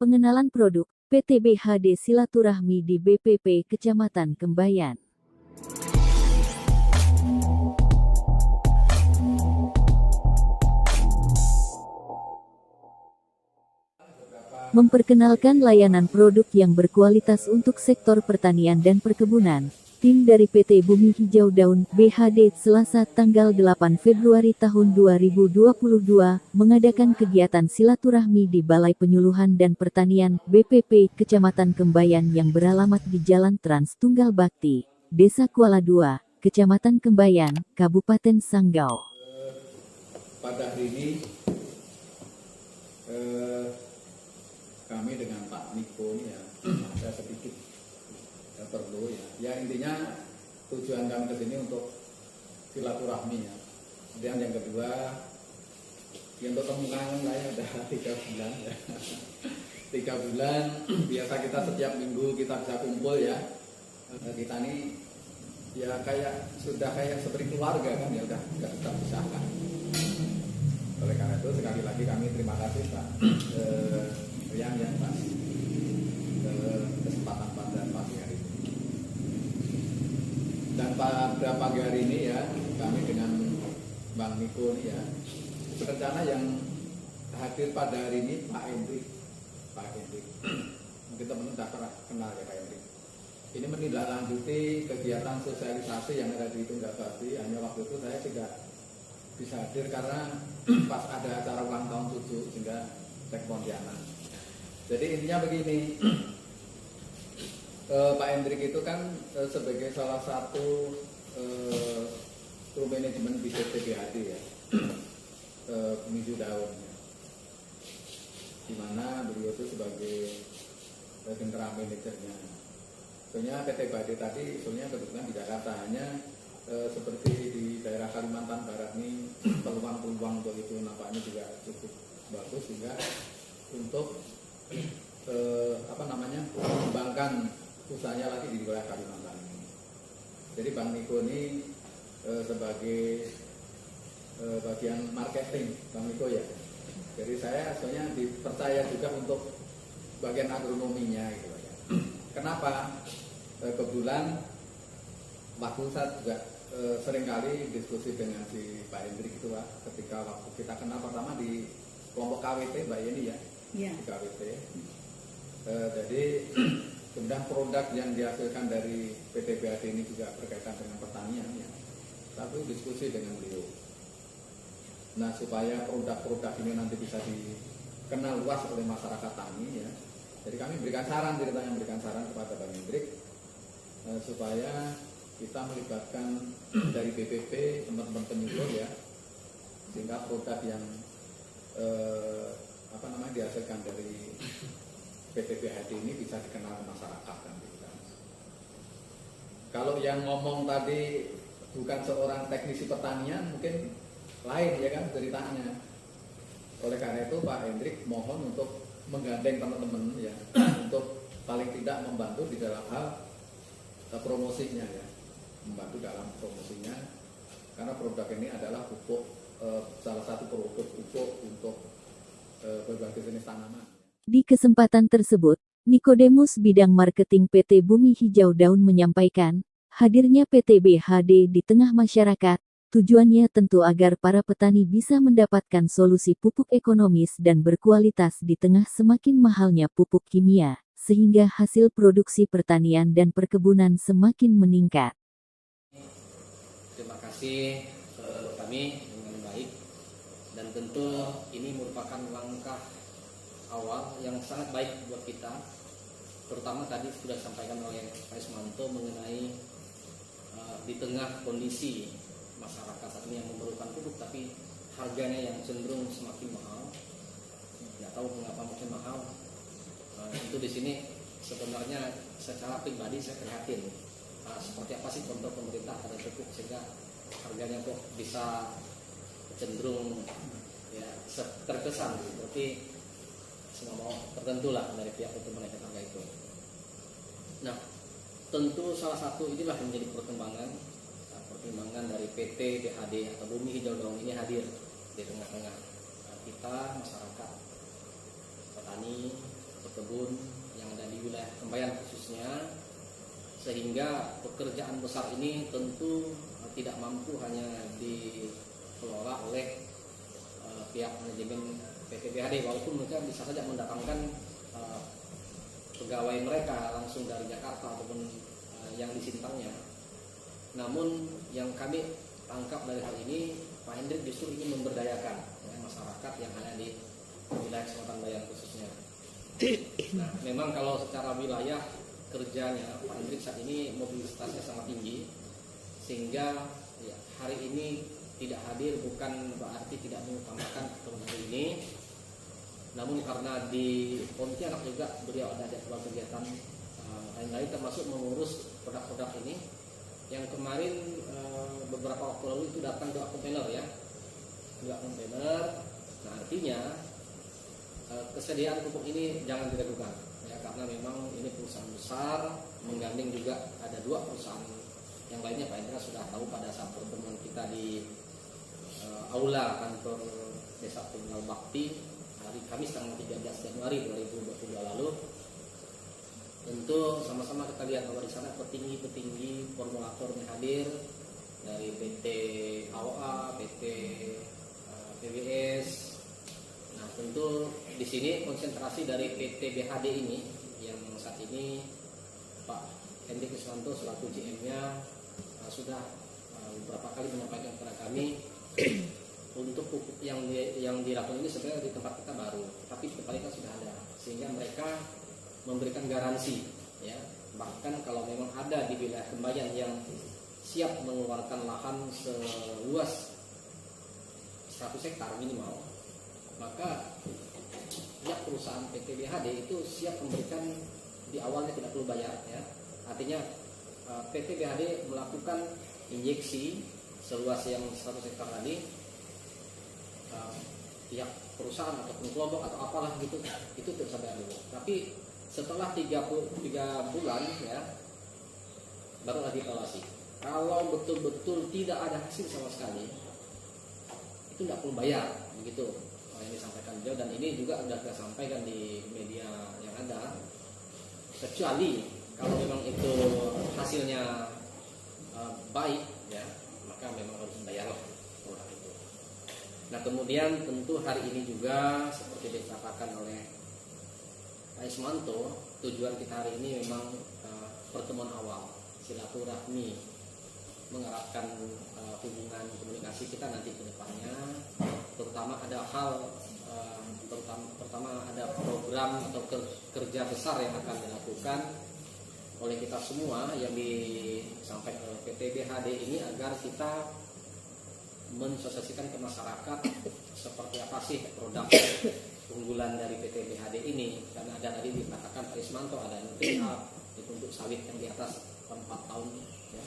Pengenalan produk PT BHD Silaturahmi di BPP Kecamatan Kembayan. Memperkenalkan layanan produk yang berkualitas untuk sektor pertanian dan perkebunan. Tim dari PT Bumi Hijau Daun BHD Selasa tanggal 8 Februari tahun 2022 mengadakan kegiatan silaturahmi di Balai Penyuluhan dan Pertanian BPP Kecamatan Kembayan yang beralamat di Jalan Trans Tunggal Bakti, Desa Kuala II, Kecamatan Kembayan, Kabupaten Sanggau. Pada hari ini kami dengan Pak Niko ya ada sedikit perlu ya intinya tujuan kami ke sini untuk silaturahmi ya. Kemudian yang kedua yang untuk temukan saya ada 3 bulan ya. 3 bulan biasa kita setiap minggu kita bisa kumpul ya. Kita ini ya sudah kayak seperti keluarga kan ya, udah nggak bisa pisahkan. Oleh karena itu sekali lagi kami terima kasih Pak yang Pak kesempatan pada pagi hari ini. Dan pada pagi hari ini ya kami dengan Bang Niko ya berencana yang hadir pada hari ini Pak Hendrik. Mungkin teman-teman sudah pernah kenal ya Pak Hendrik. Ini menindaklanjuti kegiatan sosialisasi yang ada di Tunggal-Bakti. Hanya waktu itu saya tidak bisa hadir karena pas ada acara ulang tahun cucu sehingga cek Pontianak. Jadi intinya begini, Pak Hendrik itu kan sebagai salah satu kru manajemen di PT BHD ya, Bumi Hijau Daun ya. Di mana beliau itu sebagai general manajernya. Soalnya PT BHD tadi soalnya kebetulan di Jakarta, hanya seperti di daerah Kalimantan Barat ini peluang-peluang untuk itu nampaknya juga cukup bagus sehingga untuk mengembangkan usahanya lagi di wilayah Kalimantan ini. Jadi Bang Niko ini sebagai bagian marketing Bang Niko ya. Jadi saya soalnya dipercaya juga untuk bagian agronominya gitu ya. Kenapa? Kebetulan waktu saya juga seringkali diskusi dengan si Pak Hendrik itu Pak, ketika waktu kita kenal pertama di kelompok KWT Mbak Yeni ya, di KWT. Jadi kemudian produk yang dihasilkan dari PT BHD ini juga berkaitan dengan pertanian ya. Tapi diskusi dengan beliau. Nah supaya produk-produk ini nanti bisa dikenal luas oleh masyarakat tani ya. Jadi kami memberikan saran kepada Bang Hendrik supaya kita melibatkan dari BPP teman-teman penyuluh ya, sehingga produk yang dihasilkan dari PT BHD ini bisa dikenal masyarakat kan. Kalau yang ngomong tadi bukan seorang teknisi pertanian mungkin lain ya kan ceritanya. Oleh karena itu Pak Hendrik mohon untuk menggandeng teman-teman ya untuk paling tidak membantu di dalam hal promosinya ya, membantu dalam promosinya karena produk ini adalah pupuk salah satu produk pupuk untuk berbagai jenis tanaman. Di kesempatan tersebut, Nikodemus bidang marketing PT Bumi Hijau Daun menyampaikan, hadirnya PT BHD di tengah masyarakat, tujuannya tentu agar para petani bisa mendapatkan solusi pupuk ekonomis dan berkualitas di tengah semakin mahalnya pupuk kimia, sehingga hasil produksi pertanian dan perkebunan semakin meningkat. Terima kasih kami dengan baik, dan tentu ini merupakan langkah awal yang sangat baik buat kita, terutama tadi sudah disampaikan oleh Pak Ismanto mengenai di tengah kondisi masyarakat saat ini yang memerlukan pupuk tapi harganya yang cenderung semakin mahal. Nggak tahu mengapa mungkin mahal. Itu di sini sebenarnya secara pribadi saya prihatin. Seperti apa sih contoh pemerintah pada pupuk sehingga harganya kok bisa cenderung ya terkesan seperti semua mau tertentu lah dari pihak untuk menaikkan harga itu. Nah, tentu salah satu inilah yang menjadi perkembangan dari PT BHD atau Bumi Hijau Daun ini hadir di tengah-tengah kita masyarakat petani sehingga pekerjaan besar ini tentu tidak mampu hanya dikelola oleh pihak manajemen PT BHD, walaupun mereka bisa saja mendatangkan pegawai mereka langsung dari Jakarta ataupun yang disintangnya. Namun yang kami tangkap dari hal ini, Pak Hendrik justru ingin memberdayakan masyarakat yang ada di wilayah Selatan Bayan khususnya. Nah, memang kalau secara wilayah kerjanya Pak Hendrik saat ini mobilitasnya sangat tinggi, sehingga ya, hari ini tidak hadir bukan berarti tidak mengutamakan keperluan ini, namun karena di Pontianak juga beliau ada jadwal kegiatan lain-lain termasuk mengurus produk-produk ini. Yang kemarin beberapa waktu lalu itu datang 2 kontainer ya, 2 kontainer. Nah, artinya kesediaan pupuk ini jangan diragukan ya, karena memang ini perusahaan besar menggandeng juga ada 2 perusahaan yang lainnya. Pak Indra sudah tahu pada saat pertemuan kita di aula kantor Desa Tunggal Bakti hari Kamis tanggal 13 Januari 2022 lalu. Tentu sama-sama kita lihat bahwa di sana petinggi-petinggi formulatornya hadir dari PT AOA, PT PBS. Nah, tentu di sini konsentrasi dari PT BHD ini yang saat ini Pak Hendrik Iswanto selaku GM-nya sudah beberapa kali menyampaikan kepada kami untuk pupuk yang dilakukan ini sebenarnya di tempat kita baru, tapi di tempat kita sudah ada, sehingga mereka memberikan garansi ya, bahkan kalau memang ada di wilayah Kembayan yang siap mengeluarkan lahan seluas 100 hektar minimal, maka pihak perusahaan PT BHD itu siap memberikan di awalnya tidak perlu bayar ya. Artinya PT BHD melakukan injeksi seluas yang 100 hektar tadi, pihak perusahaan ataupun kelompok atau apalah gitu itu tidak usah bayar dulu. Tapi setelah 3 bulan ya barulah dievaluasi. Kalau betul-betul tidak ada hasil sama sekali, itu tidak perlu bayar, begitu yang disampaikan beliau. Dan ini juga sudah kita sampaikan di media yang ada, kecuali kalau memang itu hasilnya baik ya, maka memang harus membayar itu. Nah, kemudian tentu hari ini juga seperti dikatakan oleh Pak Ismanto, tujuan kita hari ini memang pertemuan awal, silaturahmi, mengeratkan hubungan komunikasi kita nanti ke depannya. Terutama ada hal, pertama ada program atau kerja besar yang akan dilakukan oleh kita semua yang disampaikan oleh PT BHD ini, agar kita mensosialisasikan ke masyarakat seperti apa sih produk unggulan dari PT BHD ini. Karena ada tadi dikatakan Pak Ismanto ada Nutria itu untuk sawit yang di atas 4 tahun ya,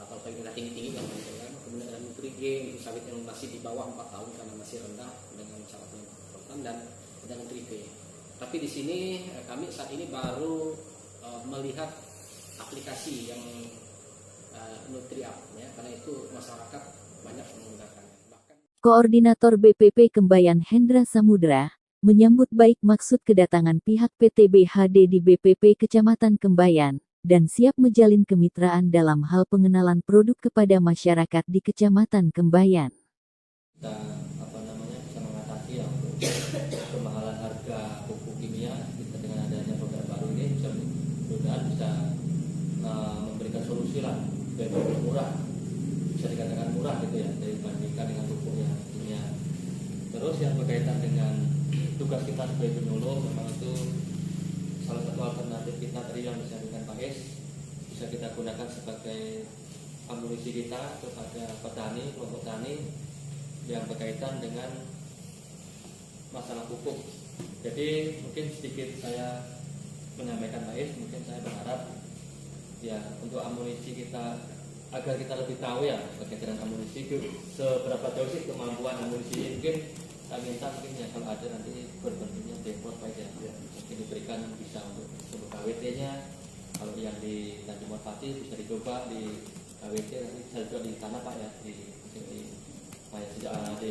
atau paling tinggi-tinggi yang kan. Kemudian ada Nutri G itu sawit yang masih di bawah 4 tahun karena masih rendah dengan syarat penyemprotan, dan ada Nutri P. Tapi di sini kami saat ini baru melihat aplikasi yang Nutriap ya, karena itu masyarakat banyak menggunakan. Koordinator BPP Kembayan Hendra Samudra menyambut baik maksud kedatangan pihak PT BHD di BPP Kecamatan Kembayan dan siap menjalin kemitraan dalam hal pengenalan produk kepada masyarakat di Kecamatan Kembayan. Kita bisa mengatasi ya kemahalan harga pupuk kimia kita dengan adanya program baru ini mudah-mudahan bisa memberikan solusi lah, lebih murah, bisa dikatakan murah gitu ya dibandingkan dengan pupuk yang kimia. Terus yang berkaitan dengan tugas kita sebagai penyuluh, memang itu salah satu alternatif kita tadi yang disampaikan Pak Es, bisa kita gunakan sebagai amunisi kita kepada petani, kelompok tani yang berkaitan dengan masalah pupuk. Jadi mungkin sedikit saya menyampaikan Pak Es, mungkin saya berharap ya untuk amunisi kita, agar kita lebih tahu ya berkaitan dengan amunisi itu seberapa jauh sih kemampuan amunisi. Mungkin saya minta mungkin ya kalau ada nanti berbentuknya depot Pak ya, mungkin diberikan bisa untuk sebuah KWT-nya. Kalau yang di Tanjung Merpati bisa dicoba di KWT, nanti bisa juga di tanah Pak ya, di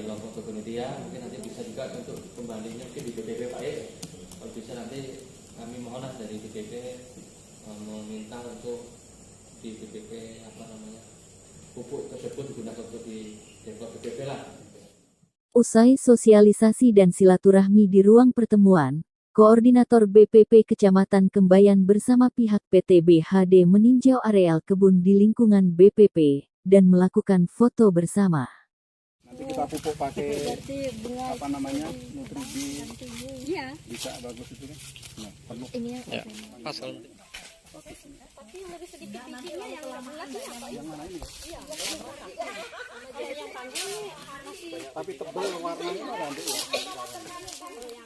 Lombok Tugunutia, mungkin nanti bisa juga untuk pembandingnya mungkin di BPP Pak ya. Kalau bisa nanti kami mohon dari BPP meminta untuk di BPP apa namanya pupuk tersebut digunakan untuk di develop BPP lah. Usai sosialisasi dan silaturahmi di ruang pertemuan, Koordinator BPP Kecamatan Kembayan bersama pihak PT BHD meninjau areal kebun di lingkungan BPP dan melakukan foto bersama. Nanti kita pupuk pakai apa namanya Nutribin, Iya. bisa bagus itu kan? Nah, perlu. Ini yang Pasal tapi yang lebih sedikit bikinnya yang bulat apa? Yang mana ini? Iya. Yang panjang ini masih Tapi tebal warnanya ada nanti ya. Iya,